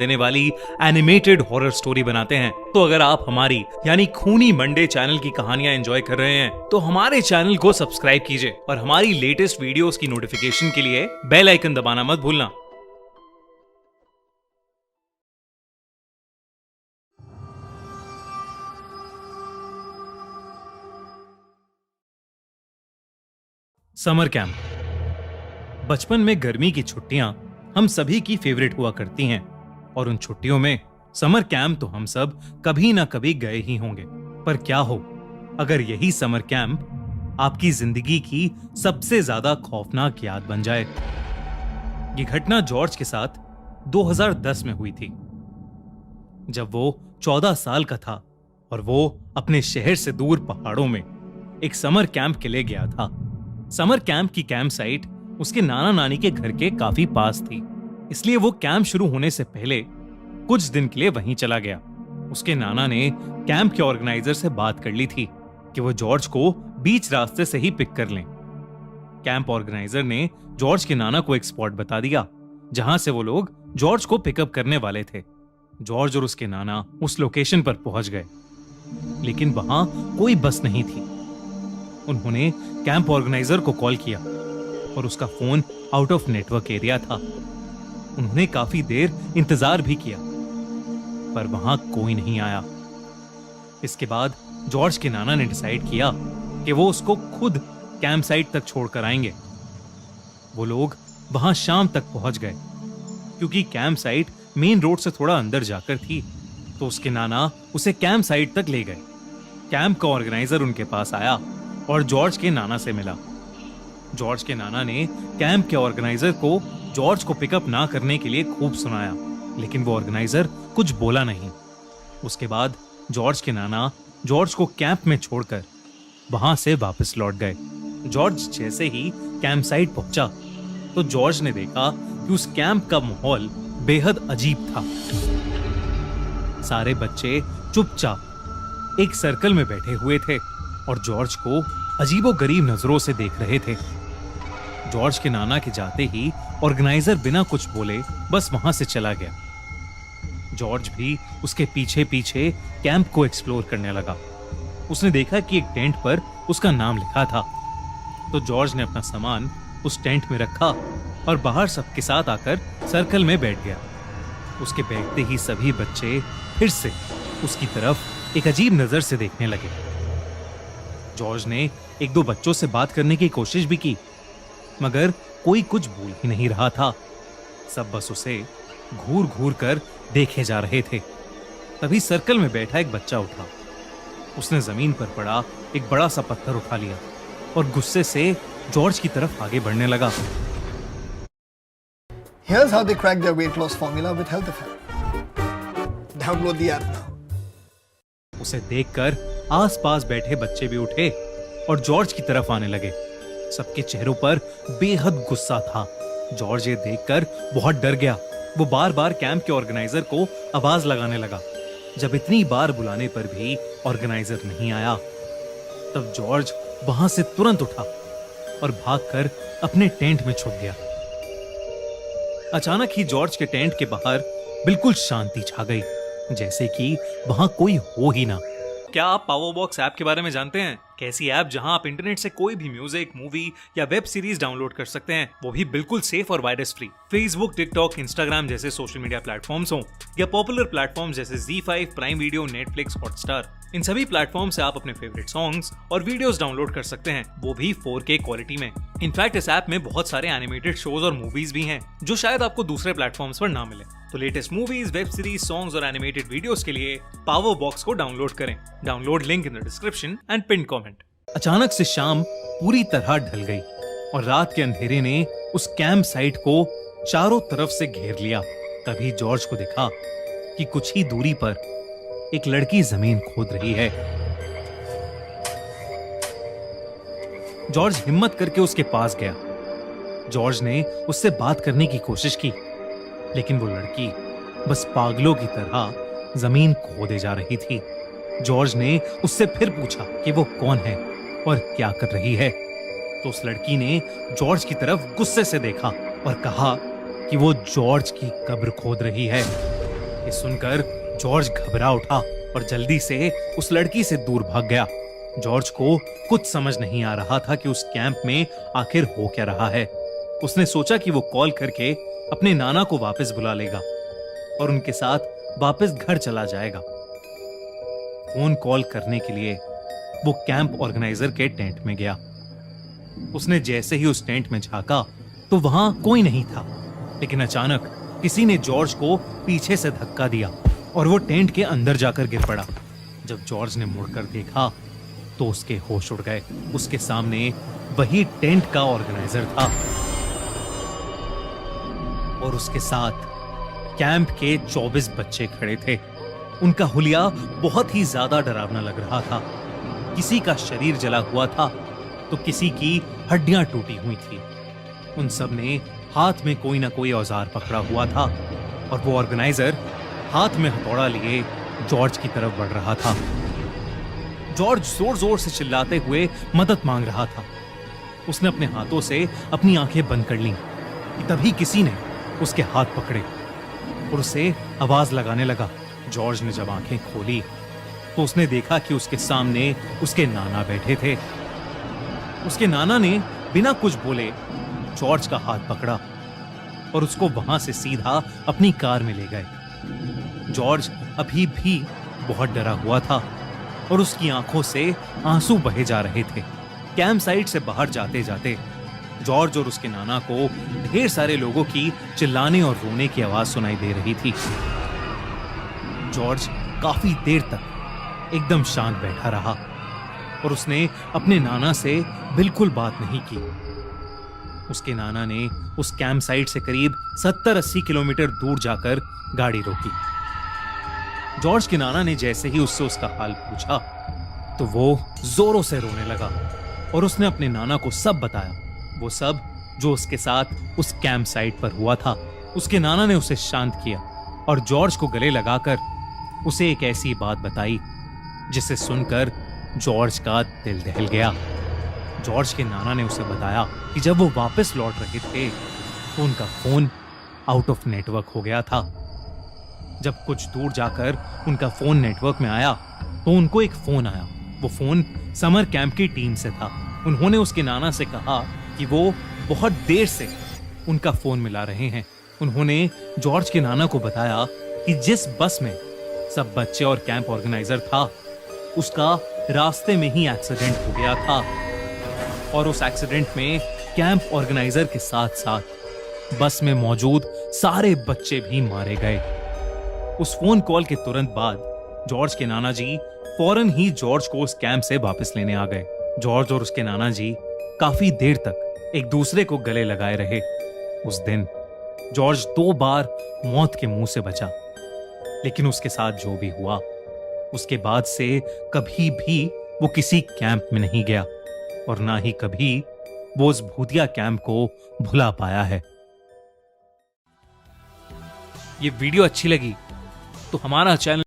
देने वाली animated horror story बनाते हैं। तो अगर आप हमारी यानी खूनी मंडे चैनल की कहानियां एंजॉय कर रहे हैं तो हमारे चैनल को सब्सक्राइब कीजिए और हमारी लेटेस्ट वीडियोस की नोटिफिकेशन के लिए बेल आइकन दबाना मत भूलना। Summer camp. बचपन में गर्मी की छुट्टियां हम सभी की फेवरेट हुआ करती हैं और उन छुट्टियों में समर कैंप तो हम सब कभी ना कभी गए ही होंगे। पर क्या हो अगर यही समर कैंप आपकी जिंदगी की सबसे ज्यादा खौफनाक याद बन जाए। ये घटना जॉर्ज के साथ 2010 में हुई थी, जब वो 14 साल का था और वो अपने शहर से दूर पहाड़ों में एक समर कैंप के लिए गया था। समर कैंप की कैंप साइट उसके नाना नानी के घर के काफी पास थी, इसलिए वो कैंप शुरू होने से पहले कुछ दिन के लिए वहीं चला गया। उसके नाना ने कैंप के ऑर्गेनाइजर से बात कर ली थी कि वो जॉर्ज को बीच रास्ते से ही पिक कर लें। कैंप ऑर्गेनाइजर ने जॉर्ज के नाना को एक स्पॉट बता दिया जहां से वो लोग जॉर्ज को पिकअप करने वाले थे। जॉर्ज और उसके नाना उस लोकेशन पर पहुंच गए, लेकिन वहां कोई बस नहीं थी। उन्होंने कैंप ऑर्गेनाइजर को कॉल किया और उसका phone out of network area था। उन्होंने काफी देर इंतजार भी किया, पर वहां कोई नहीं आया। इसके बाद जॉर्ज के नाना ने डिसाइड किया कि वो उसको खुद कैंप साइट तक छोड़कर आएंगे। वो लोग वहां शाम तक पहुंच गए। क्योंकि कैंप साइट मेन रोड से थोड़ा अंदर जाकर थी, तो उसके नाना उसे कैंप साइट तक ले गए। कैंप का ऑर्गेनाइजर उनके पास आया और जॉर्ज के नाना से मिला। जॉर्ज के नाना ने कैंप के ऑर्गेनाइजर को जॉर्ज को पिकअप ना करने के लिए खूब सुनाया, लेकिन वो ऑर्गेनाइजर कुछ बोला नहीं। उसके बाद जॉर्ज के नाना जॉर्ज को कैंप में छोड़कर वहां से वापस लौट गए। जॉर्ज जैसे ही कैंप साइट पहुंचा तो जॉर्ज ने देखा कि उस कैंप का माहौल बेहद अजीब था। सारे बच्चे चुपचाप एक सर्कल में बैठे हुए थे और जॉर्ज को अजीबोगरीब नजरों से देख रहे थे। जॉर्ज के नाना के जाते ही ऑर्गेनाइजर बिना कुछ बोले बस वहां से चला गया। जॉर्ज भी उसके पीछे पीछे कैंप को एक्सप्लोर करने लगा। उसने देखा कि एक टेंट पर उसका नाम लिखा था, तो जॉर्ज ने अपना सामान उस टेंट में रखा और बाहर सबके साथ आकर सर्कल में बैठ गया। उसके बैठते ही सभी बच्चे फिर से उसकी तरफ एक अजीब नजर से देखने लगे। जॉर्ज ने एक दो बच्चों से बात करने की कोशिश भी की, मगर कोई कुछ बोल ही नहीं रहा था। सब बस उसे घूर घूर कर देखे जा रहे थे। तभी सर्कल में बैठा एक बच्चा उठा। उसने जमीन पर पड़ा एक बड़ा सा पत्थर उठा लिया और गुस्से से जॉर्ज की तरफ आगे बढ़ने लगा। Here's how they crack their weight loss formula with Health Effect. Download the app now. उसे देखकर आसपास बैठे बच्चे भी उठे और जॉर्ज की तरफ आने लगे। सबके चेहरों पर बेहद गुस्सा था। जॉर्ज ये देखकर बहुत डर गया। वो बार बार कैंप के ऑर्गेनाइजर को आवाज लगाने लगा। जब इतनी बार बुलाने पर भी ऑर्गेनाइजर नहीं आया, तब जॉर्ज वहां से तुरंत उठा और भागकर अपने टेंट में छुप गया। अचानक ही जॉर्ज के टेंट के बाहर बिल्कुल शांति छा गई, जैसे कि वहां कोई हो ही ना। क्या आप पावर बॉक्स ऐप के बारे में जानते हैं? कैसी ऐप जहां आप इंटरनेट से कोई भी म्यूजिक, मूवी या वेब सीरीज डाउनलोड कर सकते हैं, वो भी बिल्कुल सेफ और virus free. Facebook, TikTok, Instagram जैसे सोशल मीडिया प्लेटफॉर्म्स हो या पॉपुलर प्लेटफॉर्म्स जैसे ZEE5, Prime Video, Netflix, Hotstar, इन सभी प्लेटफॉर्म से आप अपने फेवरेट सॉन्ग्स और वीडियोस डाउनलोड कर सकते हैं, वो भी 4K क्वालिटी में। इनफैक्ट इस ऐप में बहुत सारे एनिमेटेड शोज और मूवीज भी हैं जो शायद आपको दूसरे प्लेटफॉर्म्स पर ना मिले। तो latest movies, web series, songs और एनिमेटेड वीडियोस के लिए पावर बॉक्स को डाउनलोड करें। Download link in the description and pin comment. अचानक से शाम पूरी तरह ढल गई और रात के अंधेरे ने उस कैंप साइट को चारों तरफ से घेर लिया। तभी जॉर्ज को दिखा कि कुछ ही दूरी पर एक लड़की जमीन खोद रही है। जॉर्ज हिम्मत करके उसके पास गया। जॉर्ज ने उससे बात करने की कोशिश की, लेकिन वो लड़की बस पागलों की तरह जमीन खोदे जा रही थी। जॉर्ज ने उससे फिर पूछा कि वो कौन है और क्या कर रही है, तो उस लड़की ने जॉर्ज की तरफ गुस्से से देखा और कहा कि वो जॉर्ज की कब्र खोद रही है। ये सुनकर जॉर्ज घबरा उठा और जल्दी से उस लड़की से दूर भाग गया। जॉर्ज को कुछ समझ नहीं आ रहा था कि उस कैंप में आखिर हो क्या रहा है। उसने सोचा कि वो कॉल करके अपने नाना को वापस बुला लेगा और उनके साथ वापस घर चला जाएगा। फोन कॉल करने के लिए वो कैंप ऑर्गेनाइजर के टेंट में गया। उसने जैसे ही उस टेंट में झांका तो वहां कोई नहीं था, लेकिन अचानक किसी ने जॉर्ज को पीछे से धक्का दिया और वो टेंट के अंदर जाकर गिर पड़ा। जब जॉर्ज ने मुड़कर देखा तो उसके होश उड़ गए। उसके सामने वही टेंट का ऑर्गेनाइजर था और उसके साथ कैंप के 24 बच्चे खड़े थे। उनका हुलिया बहुत ही ज्यादा डरावना लग रहा था। किसी का शरीर जला हुआ था तो किसी की हड्डियां टूटी हुई थी। उन सब ने हाथ में कोई ना कोई औजार पकड़ा हुआ था और वो ऑर्गेनाइजर हाथ में हथौड़ा लिए जॉर्ज की तरफ बढ़ रहा था। जॉर्ज जोर जोर से चिल्लाते हुए मदद मांग रहा था। उसने अपने हाथों से अपनी आंखें बंद कर लीं कि तभी किसी ने उसके हाथ पकड़े और उसे आवाज लगाने लगा। जॉर्ज ने जब आंखें खोली तो उसने देखा कि उसके सामने उसके नाना बैठे थे। उसके नाना ने बिना कुछ बोले जॉर्ज का हाथ पकड़ा और उसको वहां से सीधा अपनी कार में ले गए। जॉर्ज अभी भी बहुत डरा हुआ था और उसकी आंखों से आंसू बहे जा रहे थे। कैंप साइट से बाहर जाते जाते जॉर्ज और उसके नाना को ढेर सारे लोगों की चिल्लाने और रोने की आवाज सुनाई दे रही थी। जॉर्ज काफी देर तक एकदम शांत बैठा रहा और उसने अपने नाना से बिल्कुल बात नहीं की। उसके नाना ने उस कैंप साइट से करीब 70-80 किलोमीटर दूर जाकर गाड़ी रोकी। जॉर्ज के नाना ने जैसे ही उससे उसका हाल पूछा तो वो जोरों से रोने लगा और उसने अपने नाना को सब बताया, वो सब जो उसके साथ उस कैंप साइट पर हुआ था। उसके नाना ने उसे शांत किया और जॉर्ज को गले लगाकर उसे एक ऐसी बात बताई जिसे सुनकर जॉर्ज का दिल दहल गया। जॉर्ज के नाना ने उसे बताया कि जब वो वापस लौट रहे थे तो उनका फोन आउट ऑफ नेटवर्क हो गया था। जब कुछ दूर जाकर उनका फोन नेटवर्क में आया तो उनको एक फोन आया। वो फोन समर कैंप की टीम से था। उन्होंने उसके नाना से कहा कि वो बहुत देर से उनका फोन मिला रहे हैं। उन्होंने जॉर्ज के नाना को बताया कि जिस बस में सब बच्चे और कैंप ऑर्गेनाइजर था उसका रास्ते में ही एक्सीडेंट हो गया था और उस एक्सीडेंट में कैंप ऑर्गेनाइजर के साथ साथ बस में मौजूद सारे बच्चे भी मारे गए। उस फोन कॉल के तुरंत बाद जॉर्ज के नाना जी फौरन ही जॉर्ज को उस कैंप से वापस लेने आ गए। जॉर्ज और उसके नाना जी काफी देर तक एक दूसरे को गले लगाए रहे। उस दिन जॉर्ज 2 बार मौत के मुंह से बचा, लेकिन उसके साथ जो भी हुआ उसके बाद से कभी भी वो किसी कैंप में नहीं गया और ना ही कभी वो उस भूतिया कैंप को भुला पाया है। ये वीडियो अच्छी लगी तो हमारा चैनल